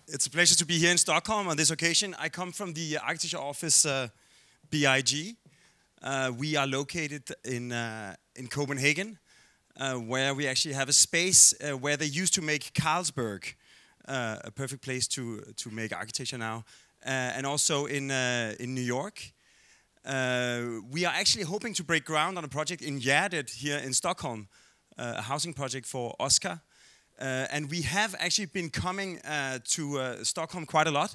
It's a pleasure to be here in Stockholm on this occasion. I come from the architecture office BIG. We are located in Copenhagen, where we actually have a space where they used to make Carlsberg, a perfect place to make architecture now, and also in New York. We are actually hoping to break ground on a project in Gärdet here in Stockholm, a housing project for Oscar. And we have actually been coming to Stockholm quite a lot.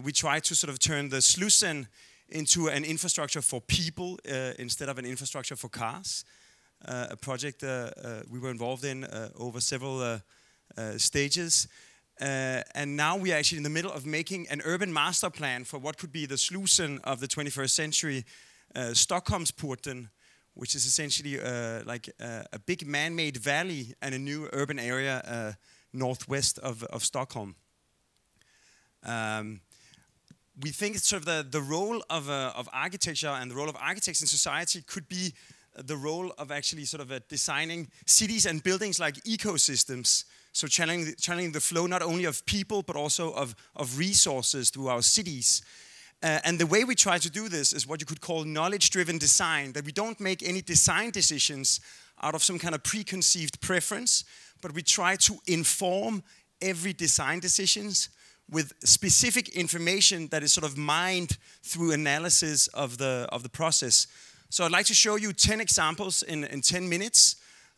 We try to sort of turn the Slussen into an infrastructure for people instead of an infrastructure for cars. A project we were involved in over several stages. And now we are actually in the middle of making an urban master plan for what could be the Slussen of the 21st century, Stockholmsporten, which is essentially like a big man-made valley and a new urban area northwest of Stockholm. We think it's sort of the role of architecture and the role of architects in society could be the role of actually sort of designing cities and buildings like ecosystems, so channeling the flow not only of people but also of resources through our cities. And the way we try to do this is what you could call knowledge-driven design, that we don't make any design decisions out of some kind of preconceived preference, but we try to inform every design decisions with specific information that is sort of mined through analysis of the process. So I'd like to show you 10 examples in 10 minutes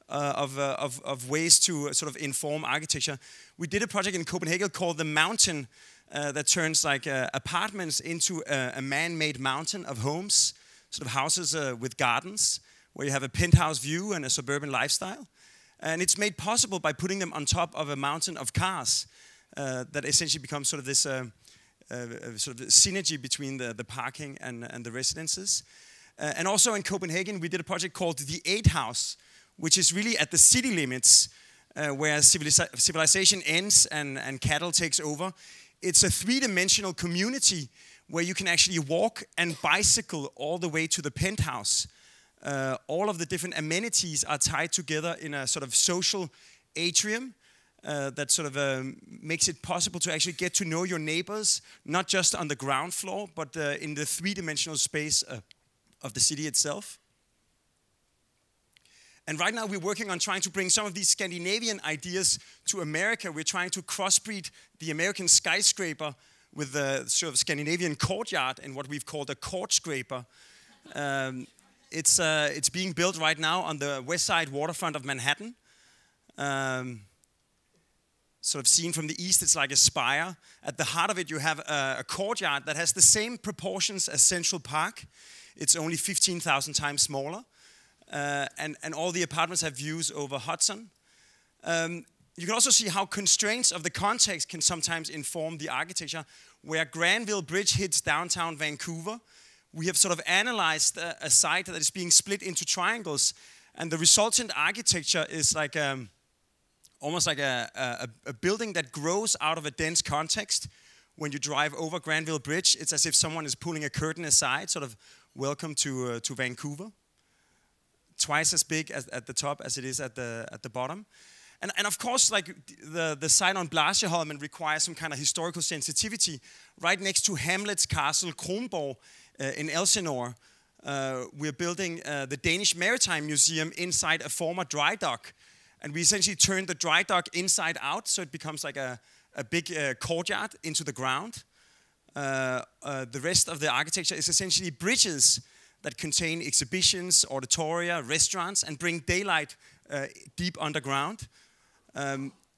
of ways to sort of inform architecture. We did a project in Copenhagen called The Mountain, that turns like apartments into a man-made mountain of homes, sort of houses with gardens, where you have a penthouse view and a suburban lifestyle. And it's made possible by putting them on top of a mountain of cars that essentially becomes sort of this sort of synergy between the parking and the residences. And also in Copenhagen, we did a project called the 8 House, which is really at the city limits, where civilization ends and cattle takes over. It's a 3-dimensional community where you can actually walk and bicycle all the way to the penthouse. All of the different amenities are tied together in a sort of social atrium that sort of makes it possible to actually get to know your neighbors, not just on the ground floor, but in the 3-dimensional space of the city itself. And right now we're working on trying to bring some of these Scandinavian ideas to America. We're trying to crossbreed the American skyscraper with the sort of Scandinavian courtyard and what we've called a court scraper. It's being built right now on the west side waterfront of Manhattan. Sort of seen from the east, it's like a spire. At the heart of it, you have a courtyard that has the same proportions as Central Park. It's only 15,000 times smaller. And all the apartments have views over Hudson. You can also see how constraints of the context can sometimes inform the architecture. Where Granville Bridge hits downtown Vancouver, we have sort of analyzed a site that is being split into triangles, and the resultant architecture is like almost like a building that grows out of a dense context. When you drive over Granville Bridge, it's as if someone is pulling a curtain aside, sort of welcome to Vancouver. Twice as big at the top as it is at the bottom. And of course, like the site on Blasieholmen requires some kind of historical sensitivity. Right next to Hamlet's castle, Kronborg, in Elsinore, we're building the Danish Maritime Museum inside a former dry dock. And we essentially turned the dry dock inside out, so it becomes like a big courtyard into the ground. The rest of the architecture is essentially bridges that contain exhibitions, auditoria, restaurants, and bring daylight deep underground.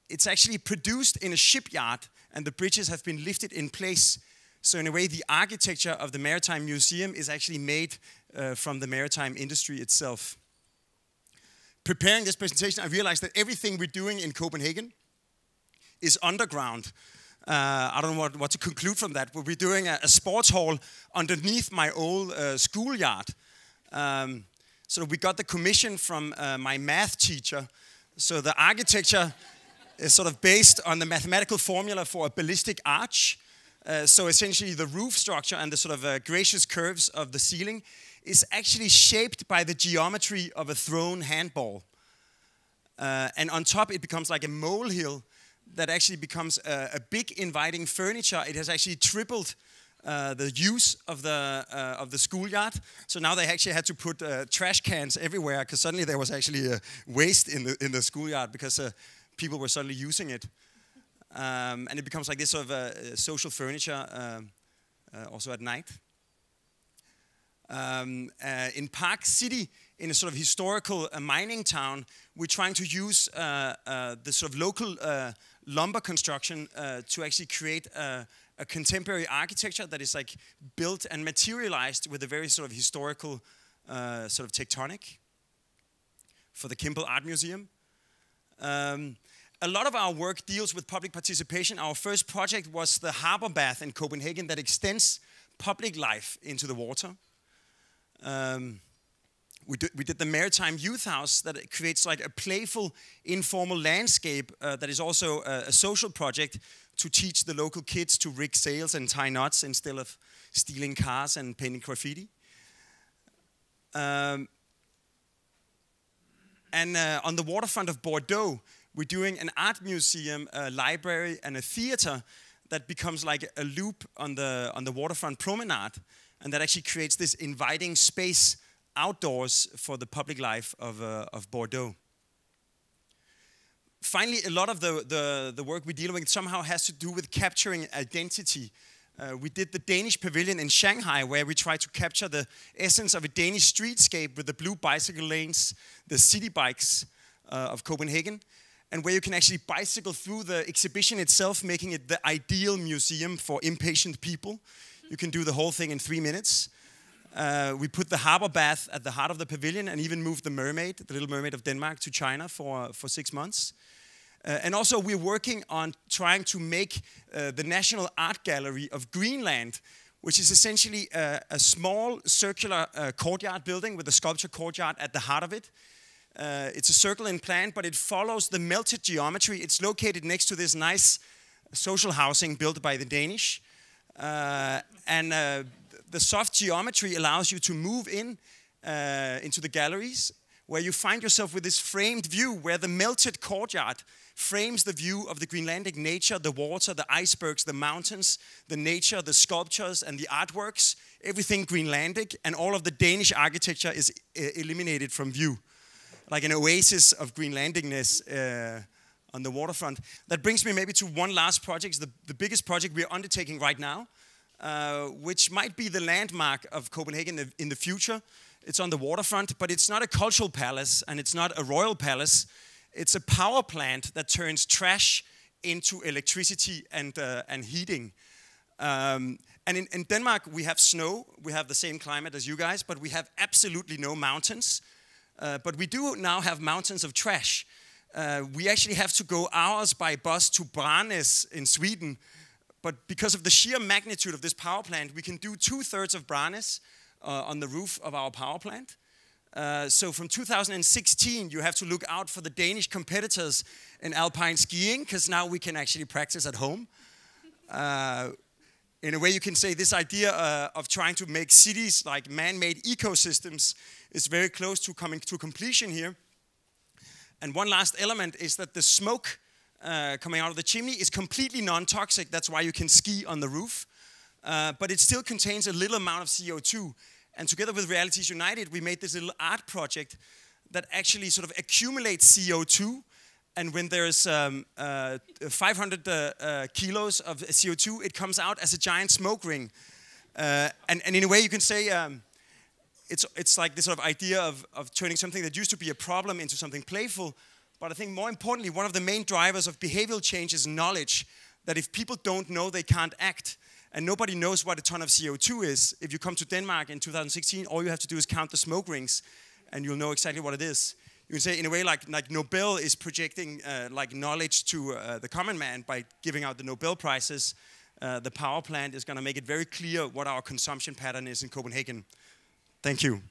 It's actually produced in a shipyard, and the bridges have been lifted in place. So in a way, the architecture of the Maritime Museum is actually made from the maritime industry itself. Preparing this presentation, I realized that everything we're doing in Copenhagen is underground. I don't know what to conclude from that, but we're doing a sports hall underneath my old schoolyard. So we got the commission from my math teacher. So the architecture is sort of based on the mathematical formula for a ballistic arch. So essentially the roof structure and the sort of gracious curves of the ceiling is actually shaped by the geometry of a thrown handball. And on top it becomes like a molehill that actually becomes a big inviting furniture. It has actually tripled the use of the schoolyard. So now they actually had to put trash cans everywhere, because suddenly there was actually waste in the schoolyard, because people were suddenly using it. And it becomes like this sort of social furniture also at night. In Park City, in a sort of historical mining town, we're trying to use the sort of local lumber construction to actually create a contemporary architecture that is like built and materialized with a very sort of historical sort of tectonic for the Kimball Art Museum. A lot of our work deals with public participation. Our first project was the harbor bath in Copenhagen that extends public life into the water. We did the Maritime Youth House that creates like a playful, informal landscape that is also a social project to teach the local kids to rig sails and tie knots instead of stealing cars and painting graffiti. And on the waterfront of Bordeaux, we're doing an art museum, a library, and a theater that becomes like a loop on the waterfront promenade, and that actually creates this inviting space outdoors for the public life of Bordeaux. Finally, a lot of the work we're dealing with somehow has to do with capturing identity. We did the Danish pavilion in Shanghai, where we tried to capture the essence of a Danish streetscape with the blue bicycle lanes, the city bikes of Copenhagen, and where you can actually bicycle through the exhibition itself, making it the ideal museum for impatient people. You can do the whole thing in 3 minutes. We put the harbor bath at the heart of the pavilion and even moved the mermaid, the Little Mermaid of Denmark, to China for 6 months. And also we're working on trying to make the National Art Gallery of Greenland, which is essentially a small circular courtyard building with a sculpture courtyard at the heart of it. It's a circle in plan, but it follows the melted geometry. It's located next to this nice social housing built by the Danish. The soft geometry allows you to move into the galleries, where you find yourself with this framed view, where the melted courtyard frames the view of the Greenlandic nature, the water, the icebergs, the mountains, the nature, the sculptures, and the artworks, everything Greenlandic, and all of the Danish architecture is eliminated from view, like an oasis of Greenlandicness on the waterfront. That brings me maybe to one last project, the biggest project we're undertaking right now, which might be the landmark of Copenhagen in the future. It's on the waterfront, but it's not a cultural palace and it's not a royal palace. It's a power plant that turns trash into electricity and heating. And in Denmark, we have snow. We have the same climate as you guys, but we have absolutely no mountains. But we do now have mountains of trash. We actually have to go hours by bus to Branäs in Sweden. But because of the sheer magnitude of this power plant, we can do 2/3 of Branäs on the roof of our power plant. So from 2016, you have to look out for the Danish competitors in alpine skiing, because now we can actually practice at home. In a way, you can say this idea of trying to make cities like man-made ecosystems is very close to coming to completion here. And one last element is that the smoke coming out of the chimney is completely non-toxic. That's why you can ski on the roof. But it still contains a little amount of CO2. And together with Realities United, we made this little art project that actually sort of accumulates CO2. And when there's 500 kilos of CO2, it comes out as a giant smoke ring. And in a way, you can say it's like this sort of idea of turning something that used to be a problem into something playful. But I think more importantly, one of the main drivers of behavioral change is knowledge. That if people don't know, they can't act. And nobody knows what a ton of CO2 is. If you come to Denmark in 2016, all you have to do is count the smoke rings, and you'll know exactly what it is. You can say, in a way, like Nobel is projecting like knowledge to the common man by giving out the Nobel prizes. The power plant is going to make it very clear what our consumption pattern is in Copenhagen. Thank you.